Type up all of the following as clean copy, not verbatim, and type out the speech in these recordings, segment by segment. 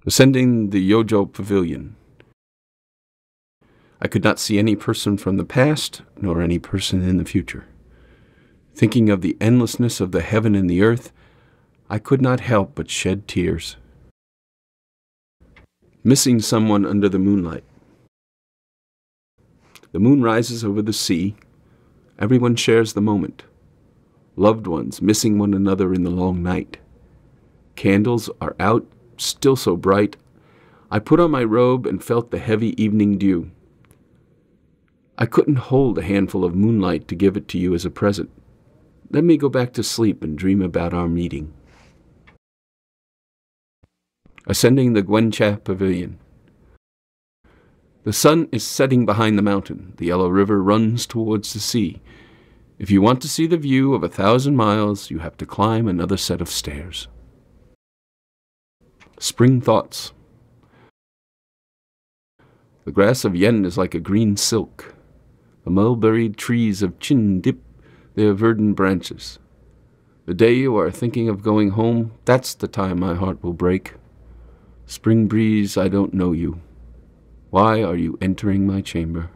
Ascending the Yojo Pavilion. I could not see any person from the past, nor any person in the future. Thinking of the endlessness of the heaven and the earth, I could not help but shed tears. Missing someone under the moonlight. The moon rises over the sea. Everyone shares the moment. Loved ones missing one another in the long night. Candles are out, still so bright. I put on my robe and felt the heavy evening dew. I couldn't hold a handful of moonlight to give it to you as a present. Let me go back to sleep and dream about our meeting. Ascending the Gwencha Pavilion. The sun is setting behind the mountain. The yellow river runs towards the sea. If you want to see the view of 1,000 miles, you have to climb another set of stairs. Spring thoughts. The grass of Yen is like a green silk. The mulberry trees of Chin dip their verdant branches. The day you are thinking of going home, that's the time my heart will break. Spring breeze, I don't know you. Why are you entering my chamber?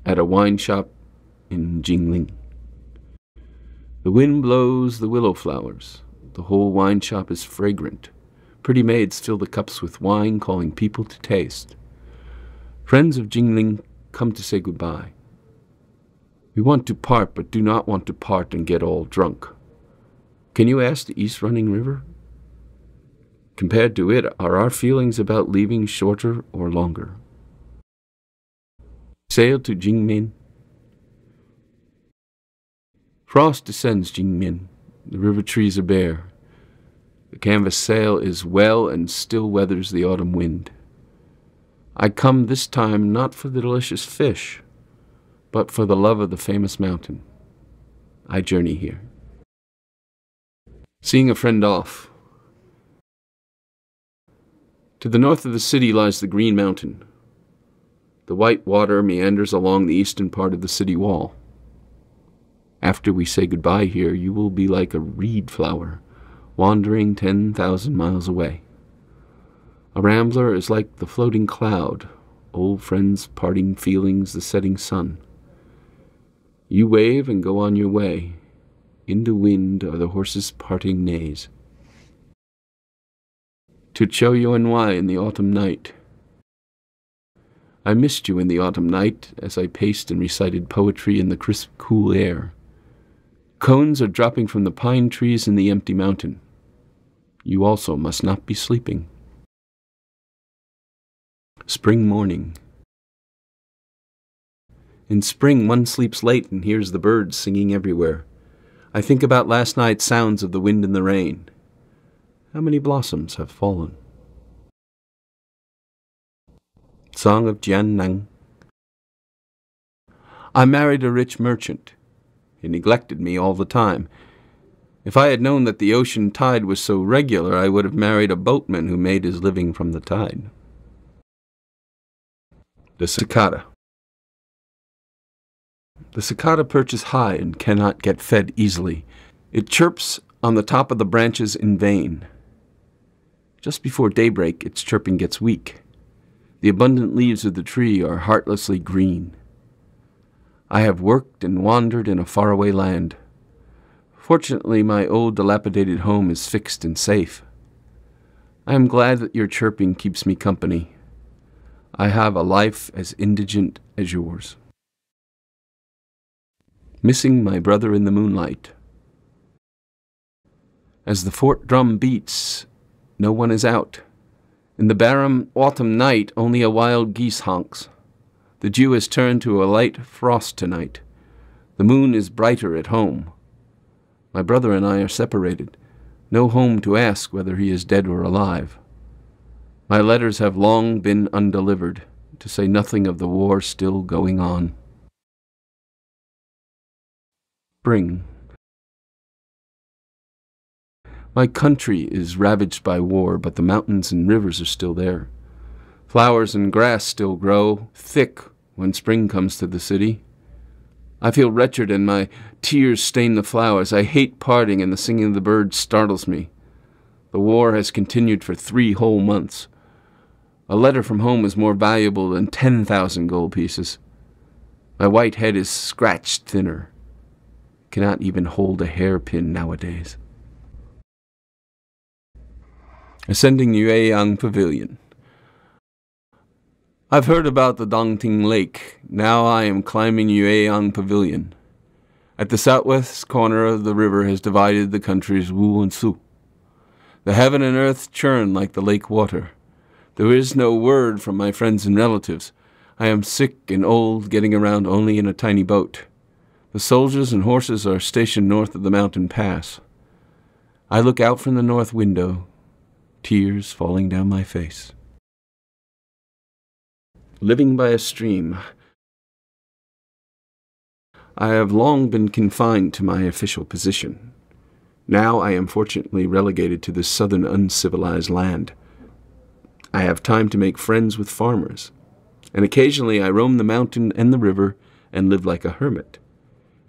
At a wine shop in Jingling. The wind blows the willow flowers. The whole wine shop is fragrant. Pretty maids fill the cups with wine, calling people to taste. Friends of Jingling come to say goodbye. We want to part, but do not want to part and get all drunk. Can you ask the east-running river? Compared to it, are our feelings about leaving shorter or longer? Sail to Jingmen. Frost descends Jingmen. The river trees are bare. The canvas sail is well and still weathers the autumn wind. I come this time not for the delicious fish, but for the love of the famous mountain. I journey here. Seeing a friend off. To the north of the city lies the Green Mountain. The white water meanders along the eastern part of the city wall. After we say goodbye here, you will be like a reed flower, wandering 10,000 miles away. A rambler is like the floating cloud, old friends, parting feelings, the setting sun. You wave and go on your way. In the wind are the horses' parting neighs. To Choyuanwai in the autumn night. I missed you in the autumn night as I paced and recited poetry in the crisp, cool air. Cones are dropping from the pine trees in the empty mountain. You also must not be sleeping. Spring morning. In spring, one sleeps late and hears the birds singing everywhere. I think about last night's sounds of the wind and the rain. How many blossoms have fallen? Song of Jiannang. I married a rich merchant. He neglected me all the time. If I had known that the ocean tide was so regular, I would have married a boatman who made his living from the tide. The cicada. The cicada perches high and cannot get fed easily. It chirps on the top of the branches in vain. Just before daybreak, its chirping gets weak. The abundant leaves of the tree are heartlessly green. I have worked and wandered in a faraway land. Fortunately, my old dilapidated home is fixed and safe. I am glad that your chirping keeps me company. I have a life as indigent as yours. Missing my brother in the moonlight. As the fort drum beats, no one is out. In the barren autumn night, only a wild geese honks. The dew has turned to a light frost tonight. The moon is brighter at home. My brother and I are separated. No home to ask whether he is dead or alive. My letters have long been undelivered, to say nothing of the war still going on. Spring. My country is ravaged by war, but the mountains and rivers are still there. Flowers and grass still grow thick when spring comes to the city. I feel wretched and my tears stain the flowers. I hate parting and the singing of the birds startles me. The war has continued for 3 whole months. A letter from home is more valuable than 10,000 gold pieces. My white head is scratched thinner. Cannot even hold a hairpin nowadays. Ascending Yueyang Pavilion. I've heard about the Dongting Lake. Now I am climbing Yueyang Pavilion. At the southwest corner of the river has divided the countries Wu and Su. The heaven and earth churn like the lake water. There is no word from my friends and relatives. I am sick and old, getting around only in a tiny boat. The soldiers and horses are stationed north of the mountain pass. I look out from the north window, tears falling down my face. Living by a stream. I have long been confined to my official position. Now I am fortunately relegated to this southern uncivilized land. I have time to make friends with farmers, and occasionally I roam the mountain and the river and live like a hermit.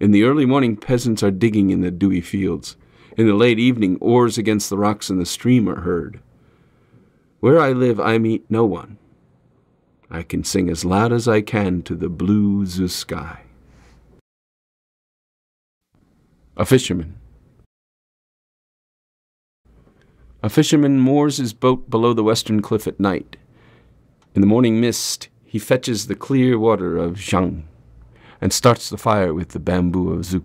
In the early morning, peasants are digging in the dewy fields. In the late evening, oars against the rocks in the stream are heard. Where I live, I meet no one. I can sing as loud as I can to the blue sky. A fisherman. A fisherman moors his boat below the western cliff at night. In the morning mist, he fetches the clear water of Zhang and starts the fire with the bamboo of Zhu.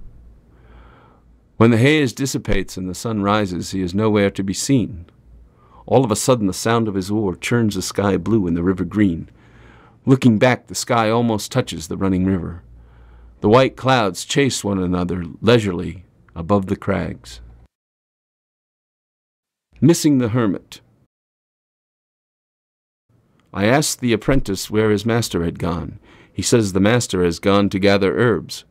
When the haze dissipates and the sun rises, he is nowhere to be seen. All of a sudden, the sound of his oar churns the sky blue and the river green. Looking back, the sky almost touches the running river. The white clouds chase one another leisurely above the crags. Missing the hermit. I asked the apprentice where his master had gone. He says the master has gone to gather herbs.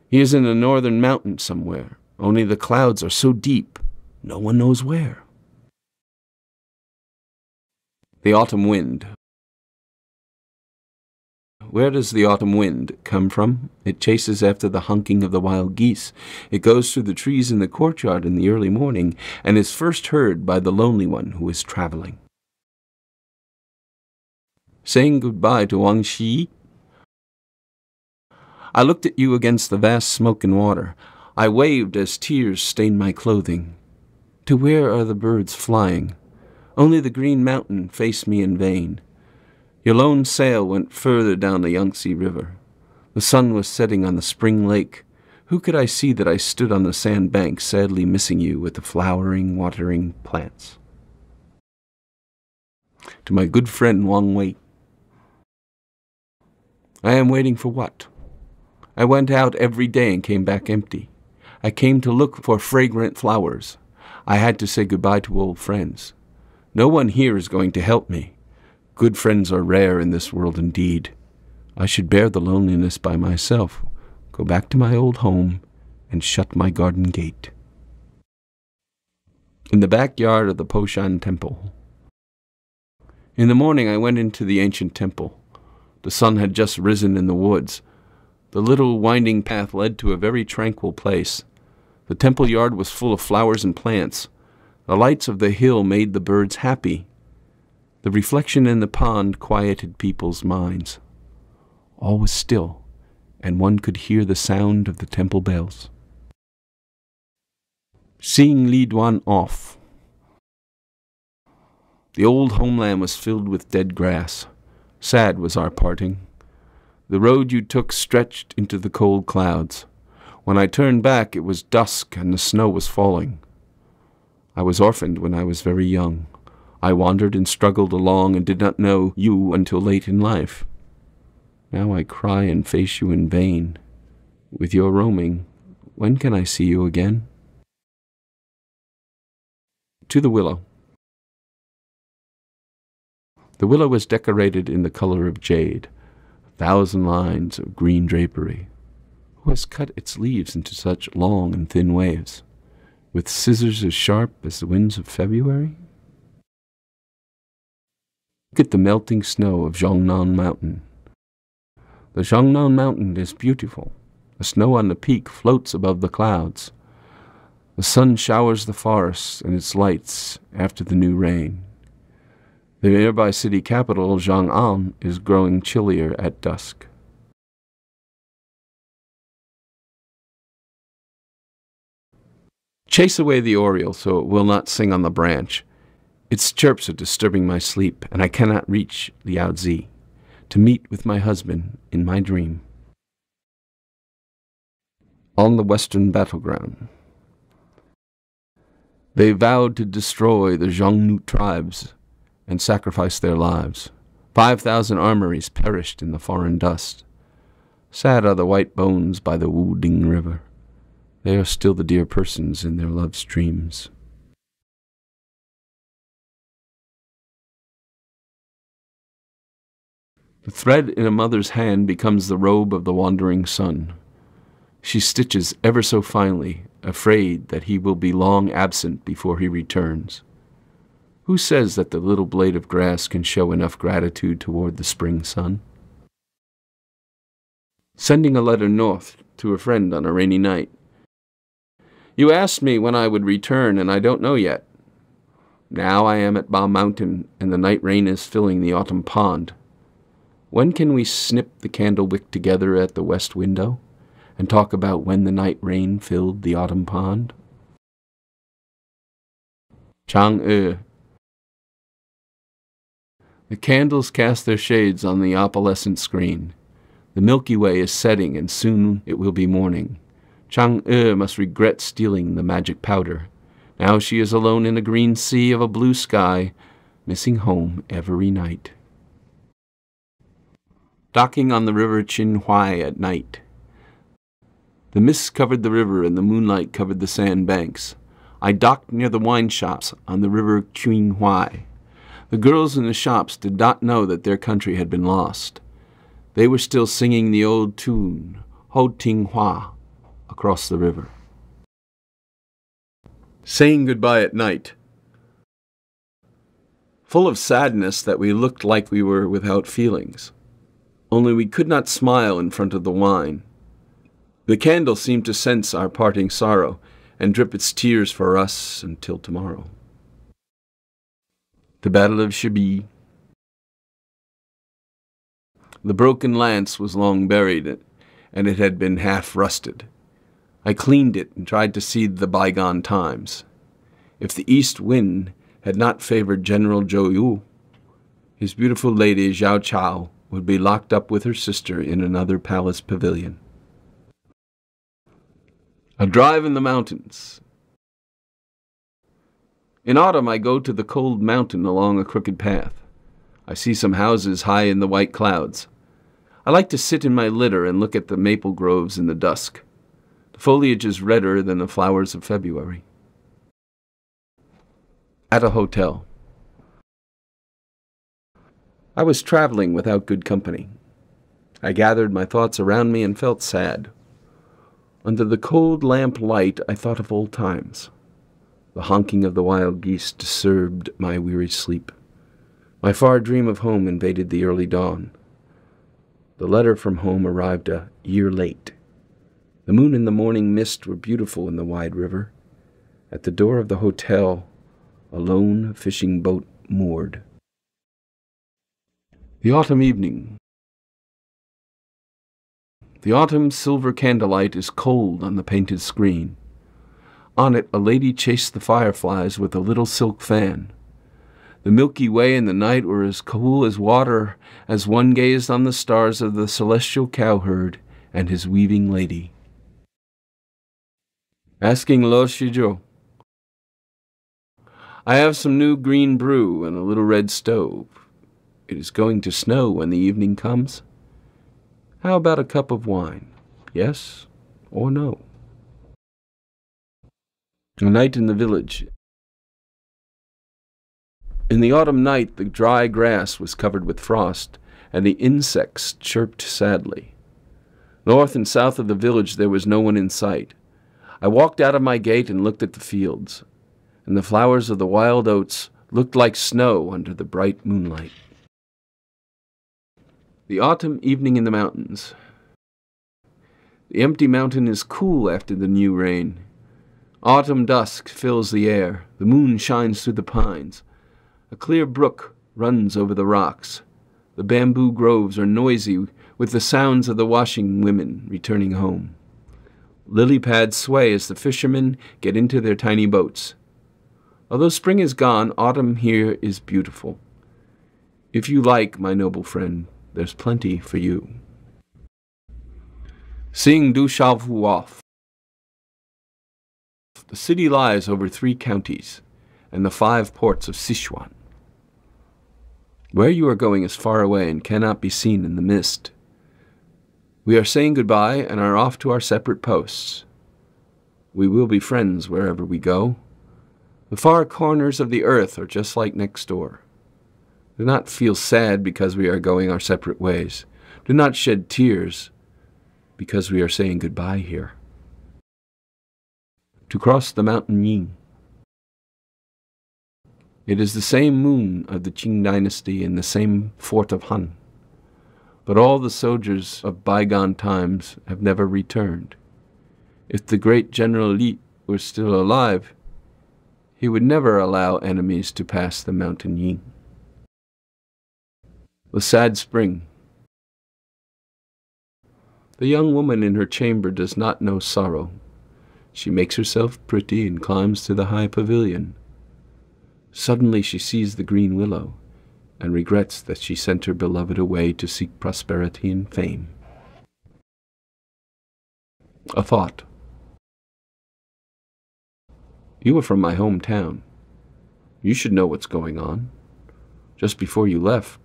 He is in the northern mountain somewhere, only the clouds are so deep, no one knows where. The autumn wind. Where does the autumn wind come from? It chases after the honking of the wild geese. It goes through the trees in the courtyard in the early morning and is first heard by the lonely one who is traveling. Saying goodbye to Wang Xi. I looked at you against the vast smoke and water. I waved as tears stained my clothing. To where are the birds flying? Only the green mountain faced me in vain. Your lone sail went further down the Yangtze River. The sun was setting on the spring lake. Who could I see that I stood on the sandbank, sadly missing you with the flowering, watering plants? To my good friend Wang Wei. I am waiting for what? I went out every day and came back empty. I came to look for fragrant flowers. I had to say goodbye to old friends. No one here is going to help me. Good friends are rare in this world indeed. I should bear the loneliness by myself, go back to my old home, and shut my garden gate. In the backyard of the Poshan Temple. In the morning I went into the ancient temple. The sun had just risen in the woods. The little winding path led to a very tranquil place. The temple yard was full of flowers and plants. The lights of the hill made the birds happy. The reflection in the pond quieted people's minds. All was still, and one could hear the sound of the temple bells. Seeing Li Duan off. The old homeland was filled with dead grass. Sad was our parting. The road you took stretched into the cold clouds. When I turned back, it was dusk and the snow was falling. I was orphaned when I was very young. I wandered and struggled along and did not know you until late in life. Now I cry and face you in vain. With your roaming, when can I see you again? To the willow. The willow was decorated in the color of jade, 1,000 lines of green drapery. Who has cut its leaves into such long and thin waves, with scissors as sharp as the winds of February? Look at the melting snow of Zhongnan Mountain. The Zhongnan Mountain is beautiful. The snow on the peak floats above the clouds. The sun showers the forest and its lights after the new rain. The nearby city capital, Chang'an, is growing chillier at dusk. Chase away the oriole so it will not sing on the branch. Its chirps are disturbing my sleep, and I cannot reach Liao Zi to meet with my husband in my dream. On the western battleground. They vowed to destroy the Xiongnu tribes and sacrifice their lives. 5,000 armories perished in the foreign dust. Sad are the white bones by the Wuding River. They are still the dear persons in their love streams. The thread in a mother's hand becomes the robe of the wandering son. She stitches ever so finely, afraid that he will be long absent before he returns. Who says that the little blade of grass can show enough gratitude toward the spring sun? Sending a letter north to a friend on a rainy night. You asked me when I would return, and I don't know yet. Now I am at Ba Mountain, and the night rain is filling the autumn pond. When can we snip the candle wick together at the west window and talk about when the night rain filled the autumn pond? Chang'e. The candles cast their shades on the opalescent screen. The Milky Way is setting, and soon it will be morning. Chang'e must regret stealing the magic powder. Now she is alone in a green sea of a blue sky, missing home every night. Docking on the river Qinhuai at night. The mist covered the river and the moonlight covered the sand banks. I docked near the wine shops on the river Qinhuai. The girls in the shops did not know that their country had been lost. They were still singing the old tune, Ho Ting Hua, across the river. Saying goodbye at night. Full of sadness that we looked like we were without feelings. Only we could not smile in front of the wine. The candle seemed to sense our parting sorrow and drip its tears for us until tomorrow. The Battle of Shibi. The broken lance was long buried, and it had been half rusted. I cleaned it and tried to see the bygone times. If the east wind had not favored General Zhou Yu, his beautiful lady Zhao Chao would be locked up with her sister in another palace pavilion. A drive in the mountains. In autumn I go to the cold mountain along a crooked path. I see some houses high in the white clouds. I like to sit in my litter and look at the maple groves in the dusk. The foliage is redder than the flowers of February. At a hotel. I was traveling without good company. I gathered my thoughts around me and felt sad. Under the cold lamp light, I thought of old times. The honking of the wild geese disturbed my weary sleep. My far dream of home invaded the early dawn. The letter from home arrived a year late. The moon and the morning mist were beautiful in the wide river. At the door of the hotel, a lone fishing boat moored. The autumn evening. The autumn silver candlelight is cold on the painted screen. On it, a lady chased the fireflies with a little silk fan. The Milky Way and the night were as cool as water as one gazed on the stars of the celestial cowherd and his weaving lady. Asking Lo Shizhou. I have some new green brew and a little red stove. It is going to snow when the evening comes. How about a cup of wine? Yes or no? A night in the village. In the autumn night, the dry grass was covered with frost, and the insects chirped sadly. North and south of the village there was no one in sight. I walked out of my gate and looked at the fields, and the flowers of the wild oats looked like snow under the bright moonlight. The autumn evening in the mountains. The empty mountain is cool after the new rain. Autumn dusk fills the air. The moon shines through the pines. A clear brook runs over the rocks. The bamboo groves are noisy with the sounds of the washing women returning home. Lily pads sway as the fishermen get into their tiny boats. Although spring is gone, autumn here is beautiful. If you like, my noble friend, there's plenty for you. Sing Du Shao Fu Off. The city lies over 3 counties and the 5 ports of Sichuan. Where you are going is far away and cannot be seen in the mist. We are saying goodbye and are off to our separate posts. We will be friends wherever we go. The far corners of the earth are just like next door. Do not feel sad because we are going our separate ways. Do not shed tears because we are saying goodbye here. To cross the mountain Ying. It is the same moon of the Tang Dynasty and the same fort of Han. But all the soldiers of bygone times have never returned. If the great General Li were still alive, he would never allow enemies to pass the mountain Ying. The sad spring. The young woman in her chamber does not know sorrow. She makes herself pretty and climbs to the high pavilion. Suddenly she sees the green willow and regrets that she sent her beloved away to seek prosperity and fame. A thought. You are from my hometown. You should know what's going on. Just before you left,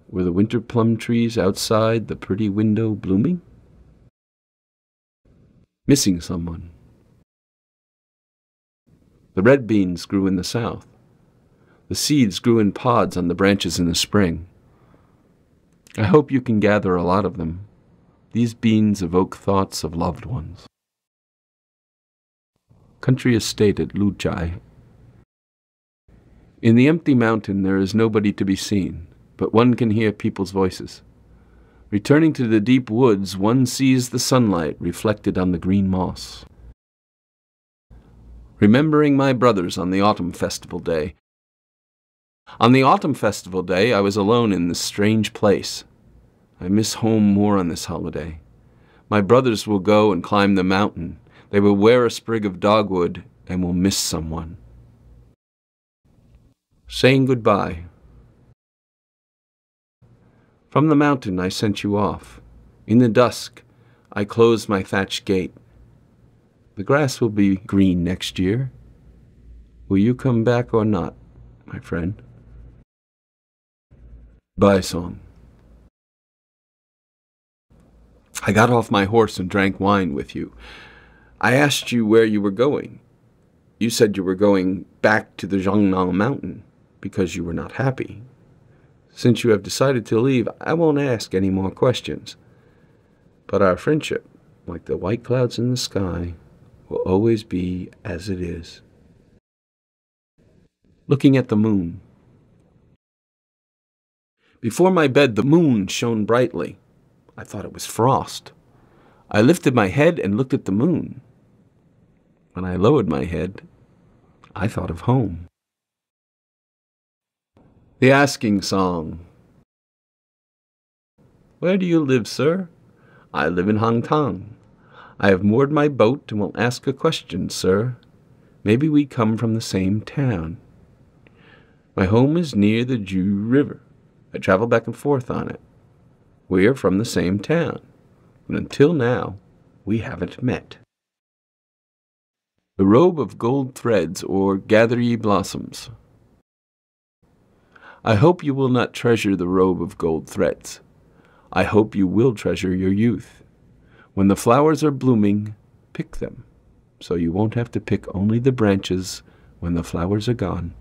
were the winter plum trees outside the pretty window blooming? Missing someone. The red beans grew in the south. The seeds grew in pods on the branches in the spring. I hope you can gather a lot of them. These beans evoke thoughts of loved ones. Country estate at Luchai. In the empty mountain there is nobody to be seen, but one can hear people's voices. Returning to the deep woods, one sees the sunlight reflected on the green moss. Remembering my brothers on the autumn festival day. On the autumn festival day, I was alone in this strange place. I miss home more on this holiday. My brothers will go and climb the mountain. They will wear a sprig of dogwood and will miss someone. Saying goodbye. From the mountain I sent you off. In the dusk, I closed my thatched gate. The grass will be green next year. Will you come back or not, my friend? Bye song. I got off my horse and drank wine with you. I asked you where you were going. You said you were going back to the Zhongnang mountain because you were not happy. Since you have decided to leave, I won't ask any more questions. But our friendship, like the white clouds in the sky, will always be as it is. Looking at the moon. Before my bed, the moon shone brightly. I thought it was frost. I lifted my head and looked at the moon. When I lowered my head, I thought of home. The asking song. Where do you live, sir? I live in Hangtang. I have moored my boat and will ask a question, sir. Maybe we come from the same town. My home is near the Ju River. I travel back and forth on it. We are from the same town, but until now, we haven't met. The robe of gold threads, or gather ye blossoms. I hope you will not treasure the robe of gold threads. I hope you will treasure your youth. When the flowers are blooming, pick them, so you won't have to pick only the branches when the flowers are gone.